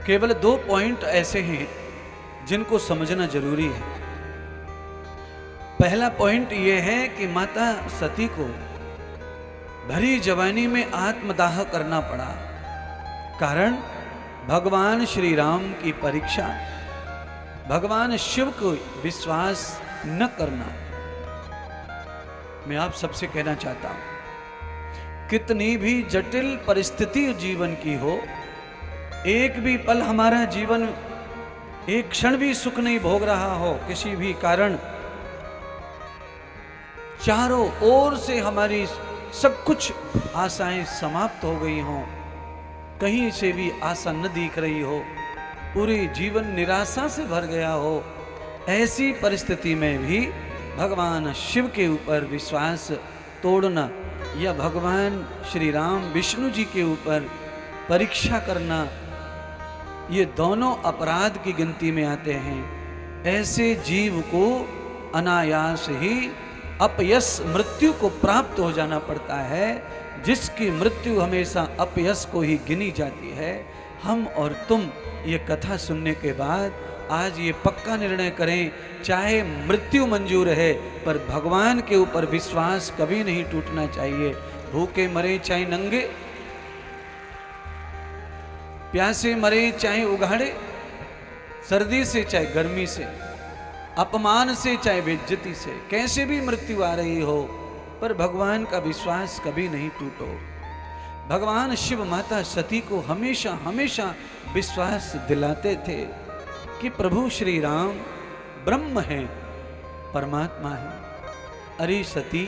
केवल 2 पॉइंट ऐसे हैं जिनको समझना जरूरी है। पहला पॉइंट यह है कि माता सती को भरी जवानी में आत्मदाह करना पड़ा, कारण भगवान श्री राम की परीक्षा, भगवान शिव को विश्वास न करना। मैं आप सबसे कहना चाहता हूं, कितनी भी जटिल परिस्थिति जीवन की हो, एक भी पल हमारा जीवन एक क्षण भी सुख नहीं भोग रहा हो, किसी भी कारण चारों ओर से हमारी सब कुछ आशाएं समाप्त हो गई हों, कहीं से भी आशा न दिख रही हो, पूरे जीवन निराशा से भर गया हो, ऐसी परिस्थिति में भी भगवान शिव के ऊपर विश्वास तोड़ना या भगवान श्री राम विष्णु जी के ऊपर परीक्षा करना, ये दोनों अपराध की गिनती में आते हैं। ऐसे जीव को अनायास ही अपयश मृत्यु को प्राप्त हो जाना पड़ता है, जिसकी मृत्यु हमेशा अपयश को ही गिनी जाती है। हम और तुम ये कथा सुनने के बाद आज ये पक्का निर्णय करें, चाहे मृत्यु मंजूर है पर भगवान के ऊपर विश्वास कभी नहीं टूटना चाहिए। भूखे मरे चाहे नंगे, प्यासे मरे चाहे उघाड़े, सर्दी से चाहे गर्मी से, अपमान से चाहे बेइज्जती से, कैसे भी मृत्यु आ रही हो, पर भगवान का विश्वास कभी नहीं टूटो। भगवान शिव माता सती को हमेशा हमेशा विश्वास दिलाते थे कि प्रभु श्री राम ब्रह्म हैं, परमात्मा है। अरे सती,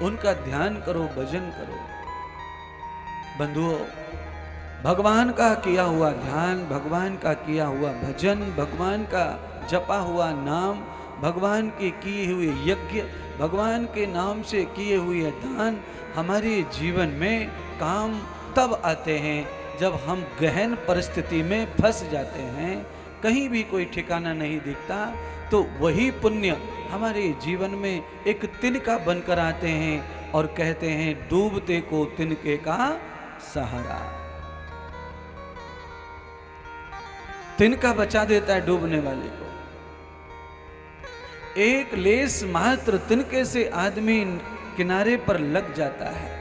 उनका ध्यान करो, भजन करो। बंधुओं, भगवान का किया हुआ ध्यान, भगवान का किया हुआ भजन, भगवान का जपा हुआ नाम, भगवान के किए हुए यज्ञ, भगवान के नाम से किए हुए दान हमारे जीवन में काम तब आते हैं जब हम गहन परिस्थिति में फंस जाते हैं, कहीं भी कोई ठिकाना नहीं दिखता, तो वही पुण्य हमारे जीवन में एक तिनका बनकर आते हैं और कहते हैं डूबते को तिनके का सहारा। तिनका बचा देता है डूबने वाले को। एक लेस मात्र तिनके से आदमी किनारे पर लग जाता है,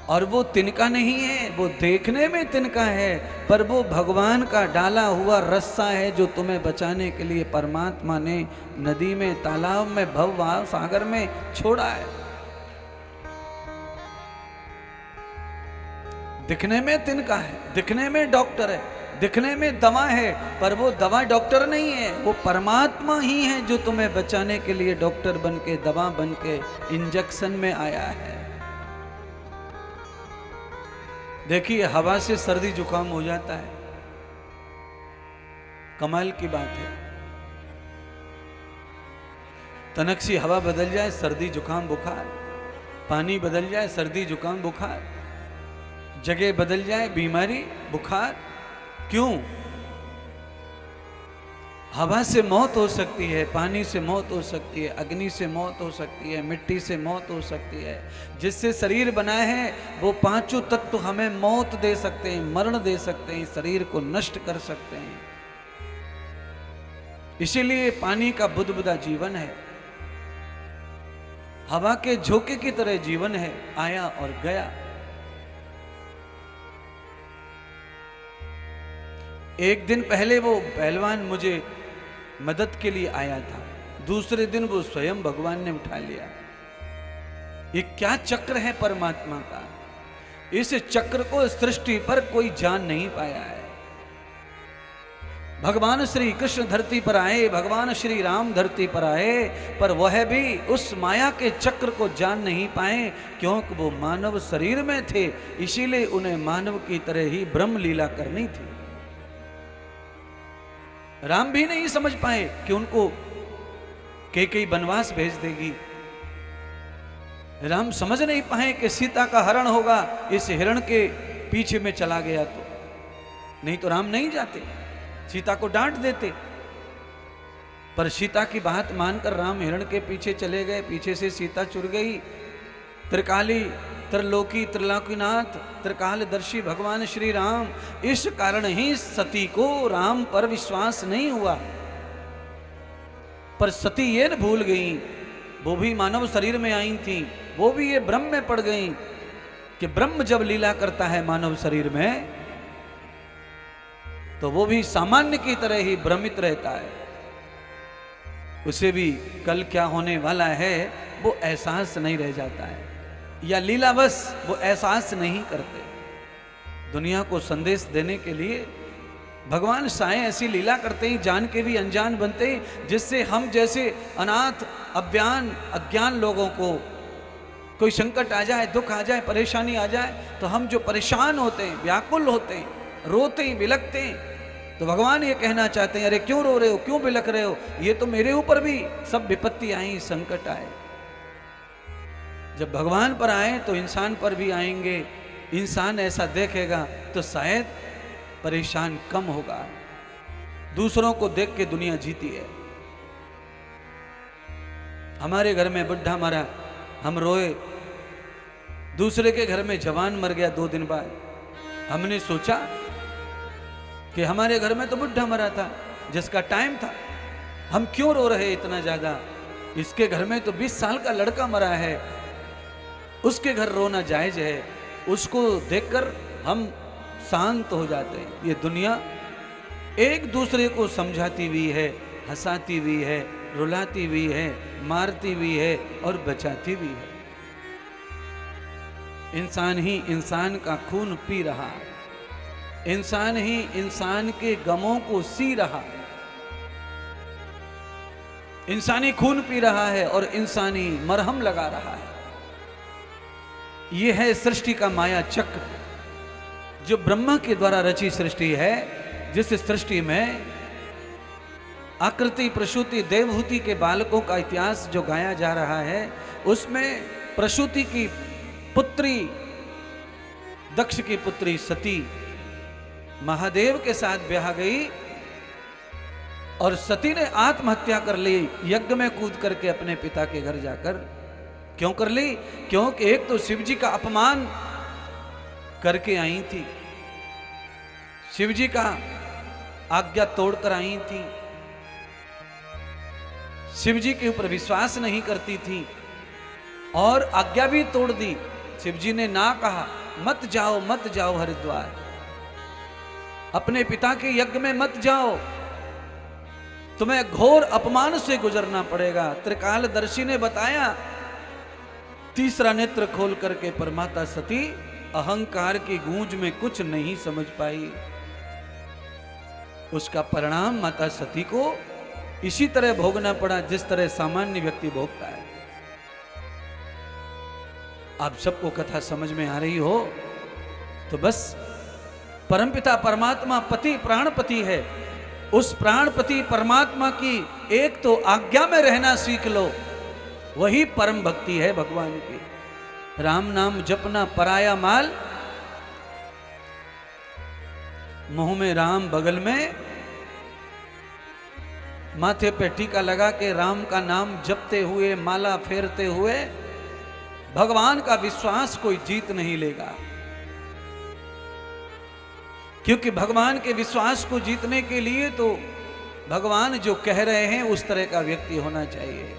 और वो तिनका नहीं है, वो देखने में तिनका है, पर वो भगवान का डाला हुआ रस्सा है जो तुम्हें बचाने के लिए परमात्मा ने नदी में, तालाब में, भव सागर में छोड़ा है। दिखने में तिनका है, दिखने में डॉक्टर है, दिखने में दवा है, पर वो दवा डॉक्टर नहीं है, वो परमात्मा ही है जो तुम्हें बचाने के लिए डॉक्टर बन के, दवा बन के इंजेक्शन में आया है। देखिए, हवा से सर्दी जुकाम हो जाता है, कमाल की बात है। तनक सी हवा बदल जाए, सर्दी जुकाम बुखार, पानी बदल जाए, सर्दी जुकाम बुखार, जगह बदल जाए, बीमारी बुखार। क्यों? हवा से मौत हो सकती है, पानी से मौत हो सकती है, अग्नि से मौत हो सकती है, मिट्टी से मौत हो सकती है। जिससे शरीर बना है वो पांचों तत्व हमें मौत दे सकते हैं, मरण दे सकते हैं, शरीर को नष्ट कर सकते हैं। इसीलिए पानी का बुदबुदा जीवन है, हवा के झोंके की तरह जीवन है, आया और गया। एक दिन पहले वो पहलवान मुझे मदद के लिए आया था, दूसरे दिन वो स्वयं भगवान ने उठा लिया। ये क्या चक्र है परमात्मा का, इस चक्र को सृष्टि पर कोई जान नहीं पाया है। भगवान श्री कृष्ण धरती पर आए, भगवान श्री राम धरती पर आए, पर वह भी उस माया के चक्र को जान नहीं पाए, क्योंकि वो मानव शरीर में थे, इसीलिए उन्हें मानव की तरह ही ब्रह्म लीला करनी थी। राम भी नहीं समझ पाए कि उनको कैकेयी बनवास भेज देगी। राम समझ नहीं पाए कि सीता का हरण होगा, इस हिरण के पीछे में चला गया तो, नहीं तो राम नहीं जाते, सीता को डांट देते। पर सीता की बात मानकर राम हिरण के पीछे चले गए, पीछे से सीता चुर गई। त्रिकाली त्रिलोकी त्रिलोकीनाथ त्रिकालदर्शी भगवान श्री राम, इस कारण ही सती को राम पर विश्वास नहीं हुआ। पर सती ये न भूल गई, वो भी मानव शरीर में आई थी, वो भी ये भ्रम में पड़ गई कि ब्रह्म जब लीला करता है मानव शरीर में तो वो भी सामान्य की तरह ही भ्रमित रहता है, उसे भी कल क्या होने वाला है वो एहसास नहीं रह जाता है, या लीलावश वो एहसास नहीं करते। दुनिया को संदेश देने के लिए भगवान साएं ऐसी लीला करते ही जान के भी अनजान बनते ही, जिससे हम जैसे अनाथ अज्ञान लोगों को कोई संकट आ जाए, दुख आ जाए, परेशानी आ जाए, तो हम जो परेशान होते हैं, व्याकुल होते हैं, रोते हैं, बिलखते हैं, तो भगवान ये कहना चाहते हैं, अरे क्यों रो रहे हो, क्यों बिलख रहे हो, ये तो मेरे ऊपर भी सब विपत्ति आई, संकट आए। जब भगवान पर आए तो इंसान पर भी आएंगे। इंसान ऐसा देखेगा तो शायद परेशान कम होगा। दूसरों को देख के दुनिया जीती है। हमारे घर में बुढ़ा मरा, हम रोए, दूसरे के घर में जवान मर गया 2 दिन बाद, हमने सोचा कि हमारे घर में तो बुढ़ा मरा था जिसका टाइम था, हम क्यों रो रहे इतना ज्यादा, इसके घर में तो 20 साल का लड़का मरा है, उसके घर रोना जायज है, उसको देखकर हम शांत हो जाते हैं। ये दुनिया एक दूसरे को समझाती हुई है, हंसाती हुई है, रुलाती हुई है, मारती हुई है और बचाती हुई है। इंसान ही इंसान का खून पी रहा, इंसान ही इंसान के गमों को सी रहा, इंसानी खून पी रहा है और इंसानी मरहम लगा रहा है। यह है सृष्टि का माया चक्र, जो ब्रह्मा के द्वारा रची सृष्टि है, जिस सृष्टि में आकृति प्रसूति देवहूति के बालकों का इतिहास जो गाया जा रहा है, उसमें प्रसूति की पुत्री, दक्ष की पुत्री सती महादेव के साथ ब्याह गई और सती ने आत्महत्या कर ली, यज्ञ में कूद करके अपने पिता के घर जाकर। क्यों कर ली? क्योंकि एक तो शिव जी का अपमान करके आई थी, शिव जी का आज्ञा तोड़कर आई थी, शिव जी के ऊपर विश्वास नहीं करती थी और आज्ञा भी तोड़ दी। शिव जी ने ना कहा, मत जाओ हरिद्वार, अपने पिता के यज्ञ में मत जाओ, तुम्हें घोर अपमान से गुजरना पड़ेगा। त्रिकालदर्शी ने बताया, तीसरा नेत्र खोल करके परमाता सती अहंकार की गूंज में कुछ नहीं समझ पाई। उसका परिणाम माता सती को इसी तरह भोगना पड़ा जिस तरह सामान्य व्यक्ति भोगता है। आप सबको कथा समझ में आ रही हो तो बस, परमपिता परमात्मा पति प्राणपति है, उस प्राणपति परमात्मा की एक तो आज्ञा में रहना सीख लो, वही परम भक्ति है भगवान की। राम नाम जपना पराया माल, मुंह में राम बगल में, माथे पे टीका लगा के राम का नाम जपते हुए, माला फेरते हुए भगवान का विश्वास कोई जीत नहीं लेगा, क्योंकि भगवान के विश्वास को जीतने के लिए तो भगवान जो कह रहे हैं उस तरह का व्यक्ति होना चाहिए।